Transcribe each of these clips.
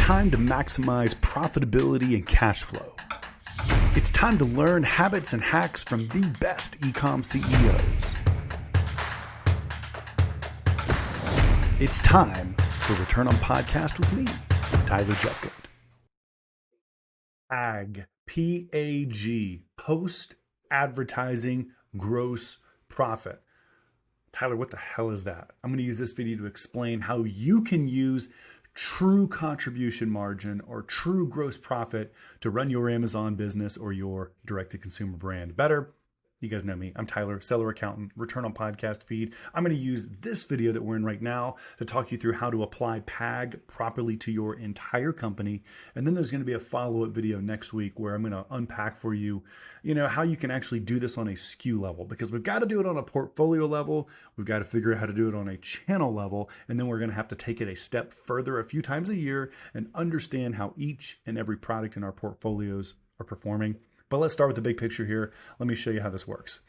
time to maximize profitability and cash flow. It's time to learn habits and hacks from the best e-com CEOs. It's time for Return on Podcast with me, Tyler Jefcoat. PAG, P-A-G, Post Advertising Gross Profit. Tyler, what the hell is that? I'm going to use this video to explain how you can use true contribution margin or true gross profit to run your Amazon business or your direct-to-consumer brand better. You guys know me. I'm Tyler, seller accountant, Return on Podcast feed. I'm going to use this video that we're in right now to talk you through how to apply PAG properly to your entire company. And then there's going to be a follow-up video next week where I'm going to unpack for you, how you can actually do this on a SKU level, because we've got to do it on a portfolio level. We've got to figure out how to do it on a channel level. And then we're going to have to take it a step further a few times a year and understand how each and every product in our portfolios are performing. But let's start with the big picture here. Let me show you how this works.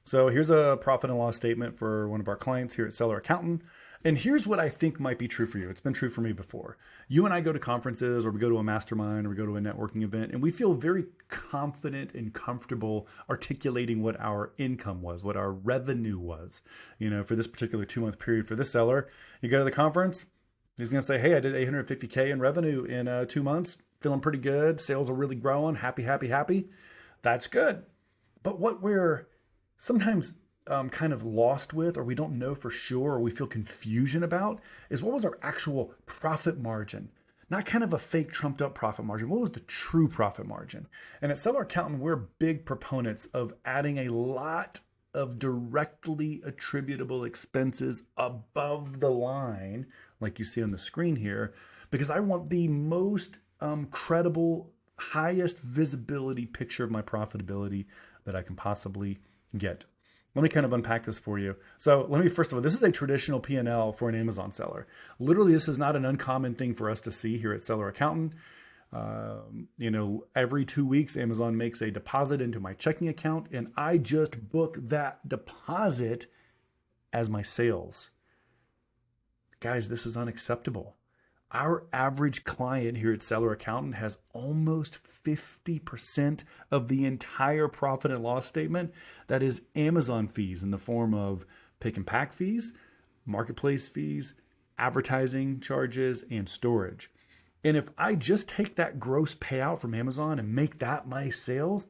So here's a profit and loss statement for one of our clients here at Seller Accountant. And here's what I think might be true for you. It's been true for me before. You and I go to conferences, or we go to a mastermind, or we go to a networking event, and we feel very confident and comfortable articulating what our income was, what our revenue was. For this particular 2-month period for this seller, you go to the conference, he's going to say, hey, I did $850K in revenue in 2 months. Feeling pretty good. Sales are really growing. Happy, happy, happy. That's good. But what we're sometimes kind of lost with, or we don't know for sure, or we feel confusion about, is what was our actual profit margin? Not kind of a fake trumped up profit margin. What was the true profit margin? And at Seller Accountant, we're big proponents of adding a lot of directly attributable expenses above the line, like you see on the screen here, because I want the most credible, highest visibility picture of my profitability that I can possibly get. Let me kind of unpack this for you. So let me, first of all, this is a traditional P&L for an Amazon seller. Literally, this is not an uncommon thing for us to see here at Seller Accountant. Every 2 weeks, Amazon makes a deposit into my checking account, and I just book that deposit as my sales. Guys, this is unacceptable. Our average client here at Seller Accountant has almost 50% of the entire profit and loss statement that is Amazon fees in the form of pick and pack fees, marketplace fees, advertising charges, and storage. And if I just take that gross payout from Amazon and make that my sales,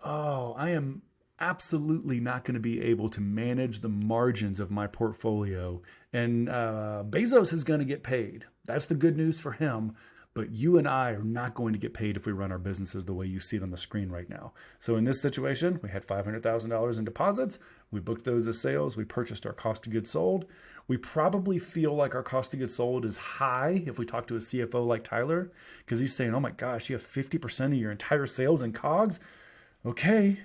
I am absolutely not going to be able to manage the margins of my portfolio. And Bezos is going to get paid. That's the good news for him. But you and I are not going to get paid if we run our businesses the way you see it on the screen right now. So in this situation, we had $500,000 in deposits. We booked those as sales. We purchased our cost of goods sold. We probably feel like our cost of goods sold is high if we talk to a CFO like Tyler, because he's saying, oh my gosh, you have 50% of your entire sales in cogs. Okay.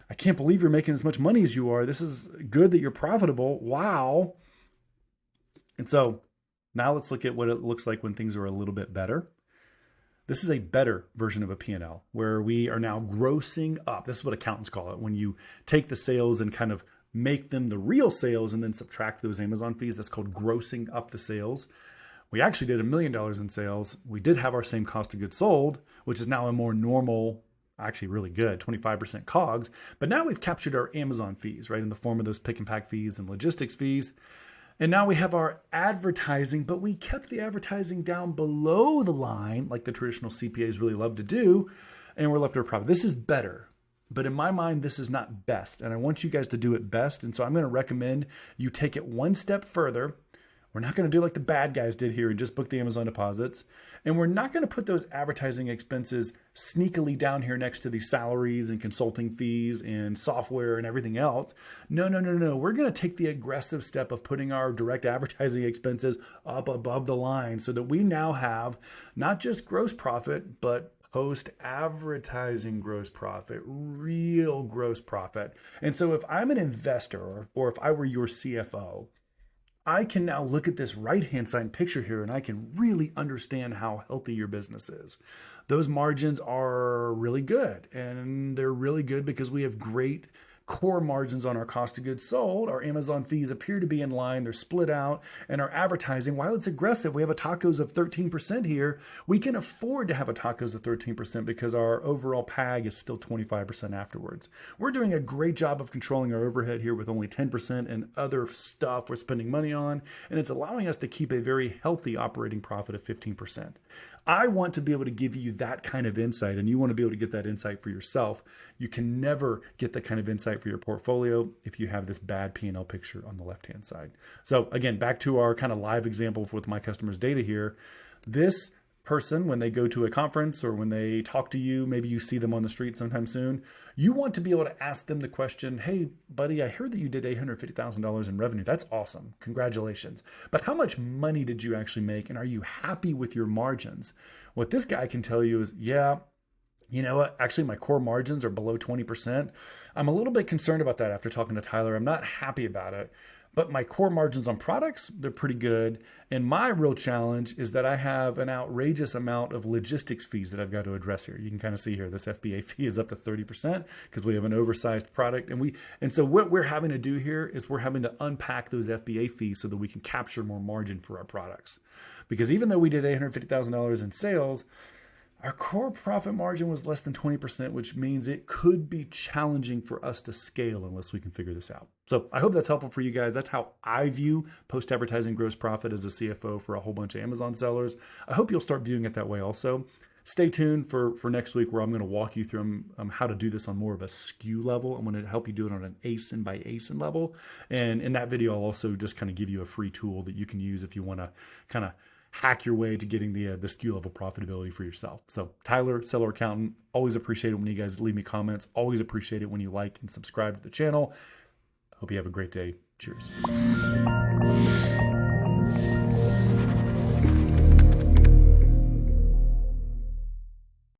I can't believe you're making as much money as you are. This is good that you're profitable. Wow. And so now let's look at what it looks like when things are a little bit better. This is a better version of a P&L where we are now grossing up. This is what accountants call it. When you take the sales and kind of make them the real sales and then subtract those Amazon fees, that's called grossing up the sales. We actually did $1 million in sales. We did have our same cost of goods sold, which is now a more normal, actually really good, 25% cogs. But now we've captured our Amazon fees, right, in the form of those pick and pack fees and logistics fees. And now we have our advertising, but we kept the advertising down below the line, like the traditional CPAs really love to do, and we're left with a profit. This is better. But in my mind, this is not best. And I want you guys to do it best. And so I'm going to recommend you take it one step further. We're not going to do like the bad guys did here and just book the Amazon deposits. And we're not going to put those advertising expenses sneakily down here next to the salaries and consulting fees and software and everything else. No. We're going to take the aggressive step of putting our direct advertising expenses up above the line so that we now have not just gross profit, but post-advertising gross profit, real gross profit. And so if I'm an investor or if I were your CFO, I can now look at this right-hand side picture here and I can really understand how healthy your business is. Those margins are really good, and they're really good because we have great core margins on our cost of goods sold, our Amazon fees appear to be in line, they're split out, and our advertising, while it's aggressive, we have a tacos of 13% here, we can afford to have a tacos of 13% because our overall PAG is still 25% afterwards. We're doing a great job of controlling our overhead here with only 10% and other stuff we're spending money on, and it's allowing us to keep a very healthy operating profit of 15%. I want to be able to give you that kind of insight, and you want to be able to get that insight for yourself. You can never get that kind of insight for your portfolio if you have this bad P&L picture on the left-hand side. So again, back to our kind of live example with my customers' data here. This person, when they go to a conference or when they talk to you, maybe you see them on the street sometime soon, you want to be able to ask them the question, hey, buddy, I heard that you did $850,000 in revenue. That's awesome. Congratulations. But how much money did you actually make? And are you happy with your margins? What this guy can tell you is, yeah, you know what? Actually, my core margins are below 20%. I'm a little bit concerned about that after talking to Tyler. I'm not happy about it. But my core margins on products, they're pretty good. And my real challenge is that I have an outrageous amount of logistics fees that I've got to address here. You can kind of see here, this FBA fee is up to 30% because we have an oversized product. And so what we're having to do here is we're having to unpack those FBA fees so that we can capture more margin for our products. Because even though we did $850,000 in sales, our core profit margin was less than 20%, which means it could be challenging for us to scale unless we can figure this out. So I hope that's helpful for you guys. That's how I view post-advertising gross profit as a CFO for a whole bunch of Amazon sellers. I hope you'll start viewing it that way also. Stay tuned for next week where I'm going to walk you through how to do this on more of a SKU level. I'm going to help you do it on an ASIN by ASIN level. And in that video, I'll also just kind of give you a free tool that you can use if you want to kind of hack your way to getting the SKU level profitability for yourself. So Tyler, Seller Accountant, always appreciate it when you guys leave me comments. Always appreciate it when you like and subscribe to the channel. Hope you have a great day. Cheers.